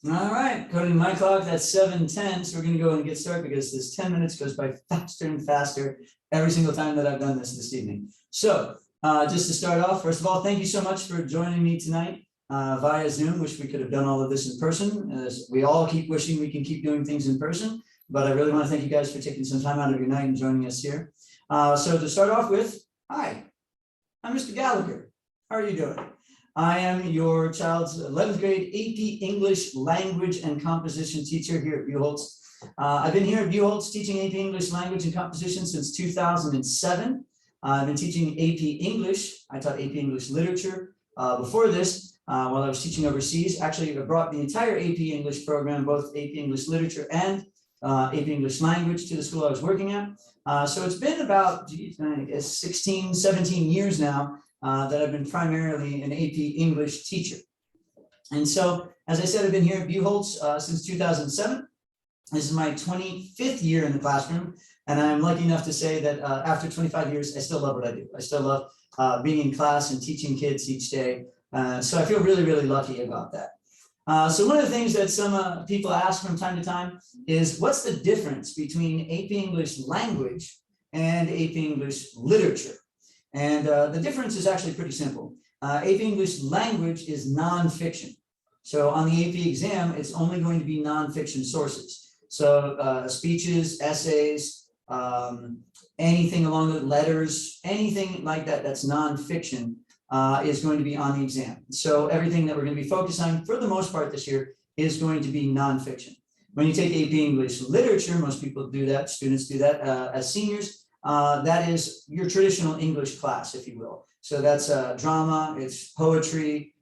All right, according to my clock, that's 7:10. So we're going to go and get started because this 10 minutes goes by faster and faster every single time that I've done this evening. So just to start off, first of all, thank you so much for joining me tonight via Zoom. Wish we could have done all of this in person. As we all keep wishing we can keep doing things in person, but I really want to thank you guys for taking some time out of your night and joining us here. So to start off with, hi, I'm Mr. Gallagher. How are you doing? I am your child's 11th grade AP English Language and Composition teacher here at Buchholz. I've been here at Buchholz teaching AP English Language and Composition since 2007. I've been teaching AP English. I taught AP English Literature before this while I was teaching overseas. Actually, I brought the entire AP English program, both AP English Literature and AP English Language, to the school I was working at. So it's been about 16, 17 years now that I've been primarily an AP English teacher. And so, as I said, I've been here at Buchholz since 2007. This is my 25th year in the classroom, and I'm lucky enough to say that after 25 years, I still love what I do. I still love being in class and teaching kids each day. So I feel really, really lucky about that. So one of the things that some people ask from time to time is, what's the difference between AP English Language and AP English Literature? And the difference is actually pretty simple. AP English Language is nonfiction. So on the AP exam, it's only going to be nonfiction sources. So speeches, essays, anything along the letters, anything like that that's nonfiction is going to be on the exam. So everything that we're going to be focused on for the most part this year is going to be nonfiction. When you take AP English Literature, most people do that, students do that as seniors. That is your traditional English class, if you will. So that's drama, it's poetry,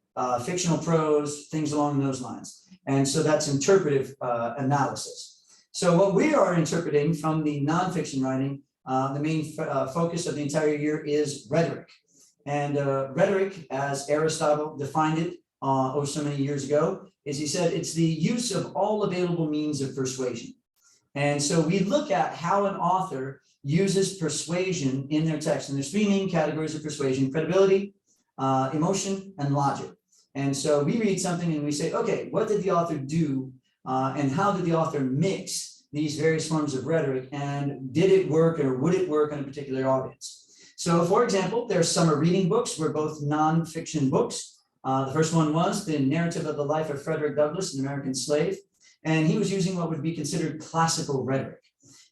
fictional prose, things along those lines. And so that's interpretive analysis. So what we are interpreting from the nonfiction writing, the main focus of the entire year is rhetoric. And rhetoric, as Aristotle defined it oh so many years ago, is he said it's the use of all available means of persuasion. And so we look at how an author uses persuasion in their text. And there's three main categories of persuasion: credibility, emotion, and logic. And so we read something and we say, okay, what did the author do? And how did the author mix these various forms of rhetoric? And did it work, or would it work on a particular audience? So for example, their summer reading books were both nonfiction books. The first one was The Narrative of the Life of Frederick Douglass, an American Slave. And he was using what would be considered classical rhetoric.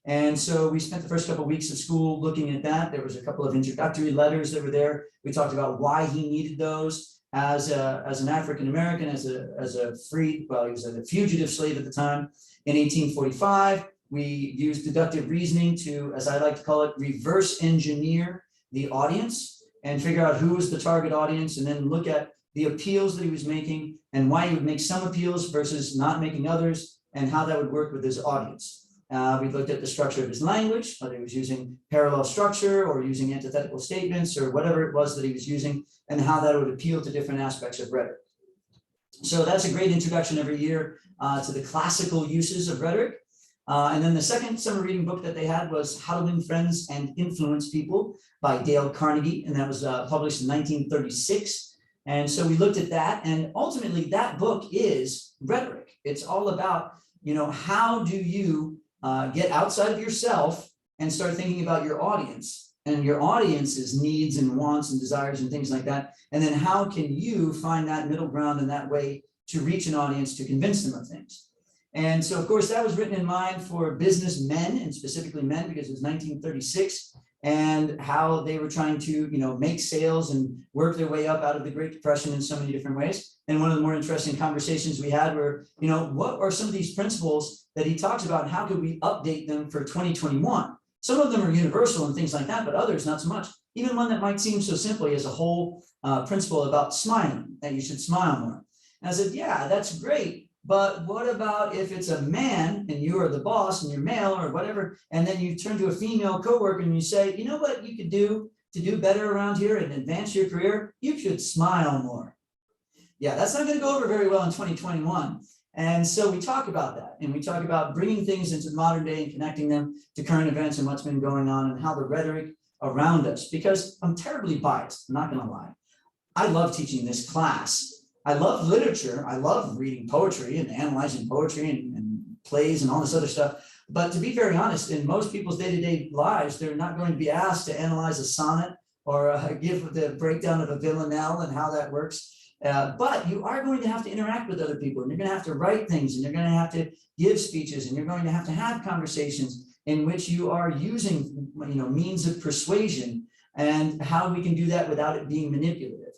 And so we spent the first couple of weeks of school looking at that. There was a couple of introductory letters that were there. We talked about why he needed those as an African-American, as a free, well, he was a fugitive slave at the time. In 1845, we used deductive reasoning to, as I like to call it, reverse engineer the audience and figure out who was the target audience, and then look at the appeals that he was making and why he would make some appeals versus not making others, and how that would work with his audience. We looked at the structure of his language, whether he was using parallel structure or using antithetical statements or whatever it was that he was using, and how that would appeal to different aspects of rhetoric. So that's a great introduction every year to the classical uses of rhetoric. And then the second summer reading book that they had was How to Win Friends and Influence People by Dale Carnegie, and that was published in 1936. And so we looked at that, and ultimately that book is rhetoric. It's all about, how do you get outside of yourself and start thinking about your audience and your audience's needs and wants and desires and things like that. And then how can you find that middle ground in that way to reach an audience, to convince them of things. And so, of course, that was written in mind for businessmen, and specifically men, because it was 1936, and how they were trying to, make sales and work their way up out of the Great Depression in so many different ways. And one of the more interesting conversations we had were, what are some of these principles that he talks about, and how could we update them for 2021? Some of them are universal and things like that, but others not so much. Even one that might seem so simple as a whole principle about smiling, that you should smile more. And I said, yeah, that's great. But what about if it's a man and you are the boss and you're male or whatever, and then you turn to a female coworker and you say, you know what you could do to do better around here and advance your career? You should smile more. Yeah, that's not going to go over very well in 2021. And so we talk about that, and we talk about bringing things into modern day and connecting them to current events and what's been going on and how the rhetoric around us, because I'm terribly biased, I'm not going to lie. I love teaching this class, I love literature. I love reading poetry and analyzing poetry and plays and all this other stuff. But to be very honest, in most people's day-to-day lives, they're not going to be asked to analyze a sonnet or give the breakdown of a villanelle and how that works. But you are going to have to interact with other people, and you're going to have to write things, and you're going to have to give speeches, and you're going to have conversations in which you are using, means of persuasion, and how we can do that without it being manipulative.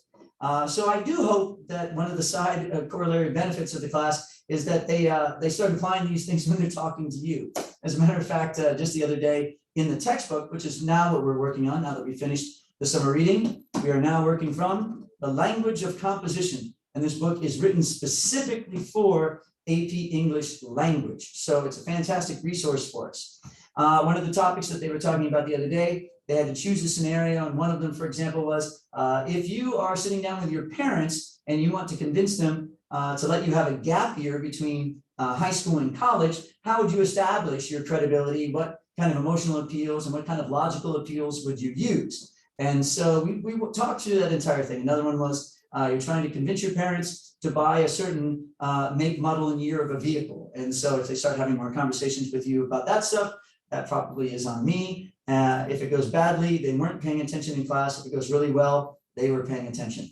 So I do hope that one of the side corollary benefits of the class is that they start applying these things when they're talking to you. As a matter of fact, just the other day in the textbook, which is now what we're working on, now that we finished the summer reading, we are now working from The Language of Composition. And this book is written specifically for AP English language. So it's a fantastic resource for us. One of the topics that they were talking about the other day, they had to choose a scenario. And one of them, for example, was if you are sitting down with your parents and you want to convince them to let you have a gap year between high school and college, how would you establish your credibility? What kind of emotional appeals and what kind of logical appeals would you use? And so we talked through that entire thing. Another one was you're trying to convince your parents to buy a certain make, model, and year of a vehicle. And so if they start having more conversations with you about that stuff, that probably is on me. If it goes badly, they weren't paying attention in class. If it goes really well, they were paying attention.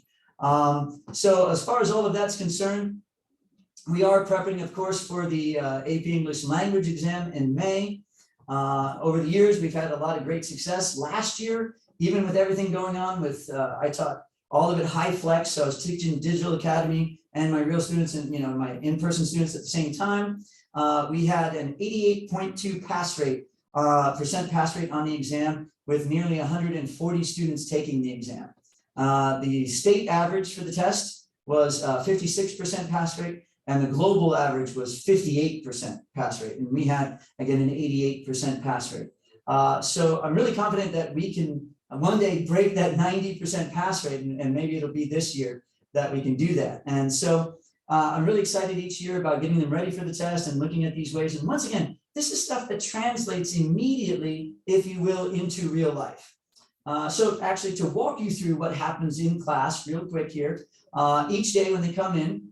So as far as all of that's concerned, we are prepping, of course, for the AP English language exam in May. Over the years, we've had a lot of great success. Last year, even with everything going on with, I taught all of it high flex. So I was teaching Digital Academy and my real students and my in-person students at the same time. We had an 88.2 pass rate, percent pass rate on the exam, with nearly 140 students taking the exam. The state average for the test was 56% pass rate, and the global average was 58% pass rate. And we had, again, an 88% pass rate. So I'm really confident that we can one day break that 90% pass rate, and maybe it'll be this year that we can do that. And so I'm really excited each year about getting them ready for the test and looking at these ways. And once again, this is stuff that translates immediately, if you will, into real life. So actually, to walk you through what happens in class real quick here, each day when they come in,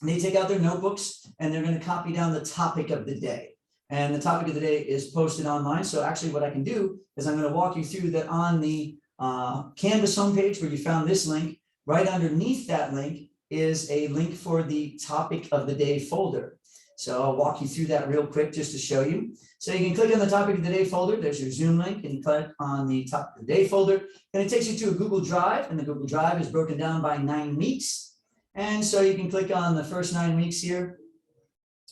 they take out their notebooks and they're going to copy down the topic of the day. And the topic of the day is posted online. So actually what I can do is I'm going to walk you through that on the Canvas homepage where you found this link. Right underneath that link is a link for the topic of the day folder. So I'll walk you through that real quick just to show you. So you can click on the topic of the day folder. There's your Zoom link, and you click on the topic of the day folder. And it takes you to a Google Drive, and the Google Drive is broken down by 9 weeks. And so you can click on the first 9 weeks here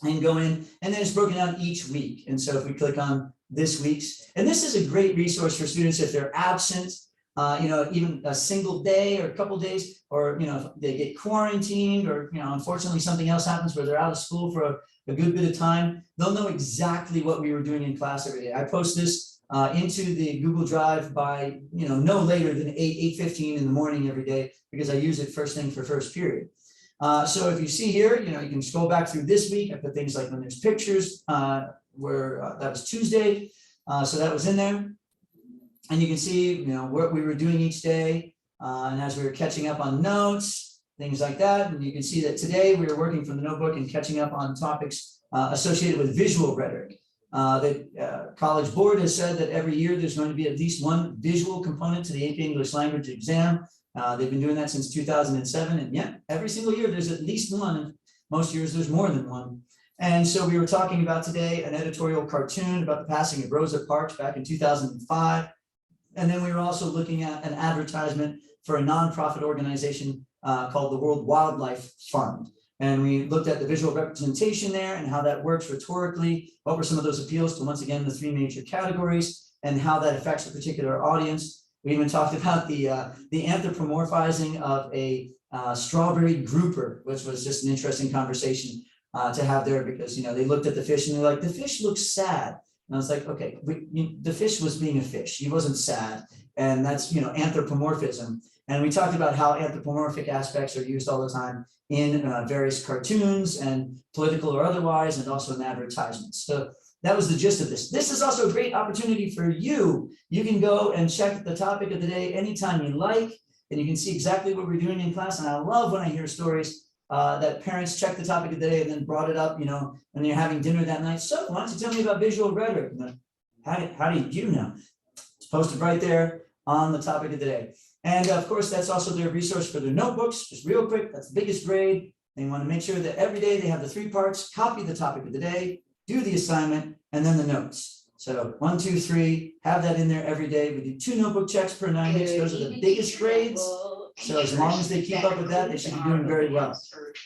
and go in, and then it's broken down each week. And so if we click on this week's, and this is a great resource for students if they're absent, even a single day or a couple days, or, if they get quarantined, or, unfortunately something else happens where they're out of school for a good bit of time, they'll know exactly what we were doing in class every day. I post this into the Google Drive by, no later than 8:15 in the morning every day, because I use it first thing for first period. So if you see here, you can scroll back through this week. I put things like when there's pictures, where that was Tuesday. So that was in there. And you can see, what we were doing each day. And as we were catching up on notes, things like that. And you can see that today we were working from the notebook and catching up on topics associated with visual rhetoric. The College Board has said that every year there's going to be at least one visual component to the AP English language exam. They've been doing that since 2007, and yeah, every single year there's at least one. Most years there's more than one. And so we were talking about today an editorial cartoon about the passing of Rosa Parks back in 2005. And then we were also looking at an advertisement for a nonprofit organization called the World Wildlife Fund. And we looked at the visual representation there and how that works rhetorically. What were some of those appeals to, once again, the 3 major categories, and how that affects a particular audience. We even talked about the anthropomorphizing of a strawberry grouper, which was just an interesting conversation to have there, because they looked at the fish and they're like, the fish looks sad. And I was like, okay, the fish was being a fish. He wasn't sad. And that's, anthropomorphism. And we talked about how anthropomorphic aspects are used all the time in various cartoons and political or otherwise, and also in advertisements. So that was the gist of this. This is also a great opportunity for you. You can go and check the topic of the day anytime you like. and you can see exactly what we're doing in class. And I love when I hear stories that parents checked the topic of the day and then brought it up, you know, when you're having dinner that night. So why don't you tell me about visual rhetoric? How do you know? It's posted right there on the topic of the day. And of course, that's also their resource for their notebooks. Just real quick, that's the biggest grade. They want to make sure that every day they have the 3 parts, copy the topic of the day, do the assignment, and then the notes. So 1, 2, 3, have that in there every day. We do 2 notebook checks per 9 weeks. Those are the biggest grades. So as long as they keep up with that, they should be doing very well.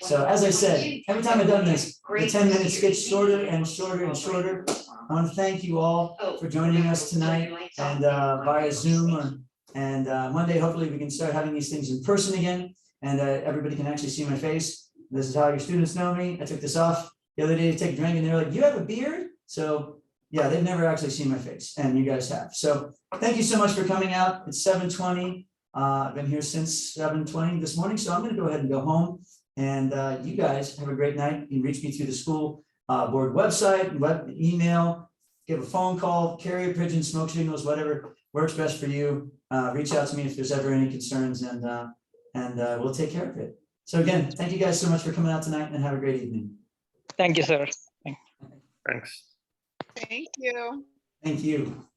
So as I said, every time I've done this, the 10 minutes gets shorter and shorter and shorter. I want to thank you all for joining us tonight and via Zoom. And Monday, hopefully we can start having these things in person again, and everybody can actually see my face. This is how your students know me. I took this off the other day to take a drink, and they're like, "You have a beard?" So yeah, they've never actually seen my face, and you guys have. So thank you so much for coming out. It's 7:20. I've been here since 7:20 this morning, so I'm going to go ahead and go home. And you guys have a great night. You can reach me through the school board website, email, give a phone call, carrier pigeon, smoke signals, whatever works best for you. Reach out to me if there's ever any concerns, and we'll take care of it. So again, thank you guys so much for coming out tonight, and have a great evening. Thank you, sir. Thanks. Thank you. Thank you.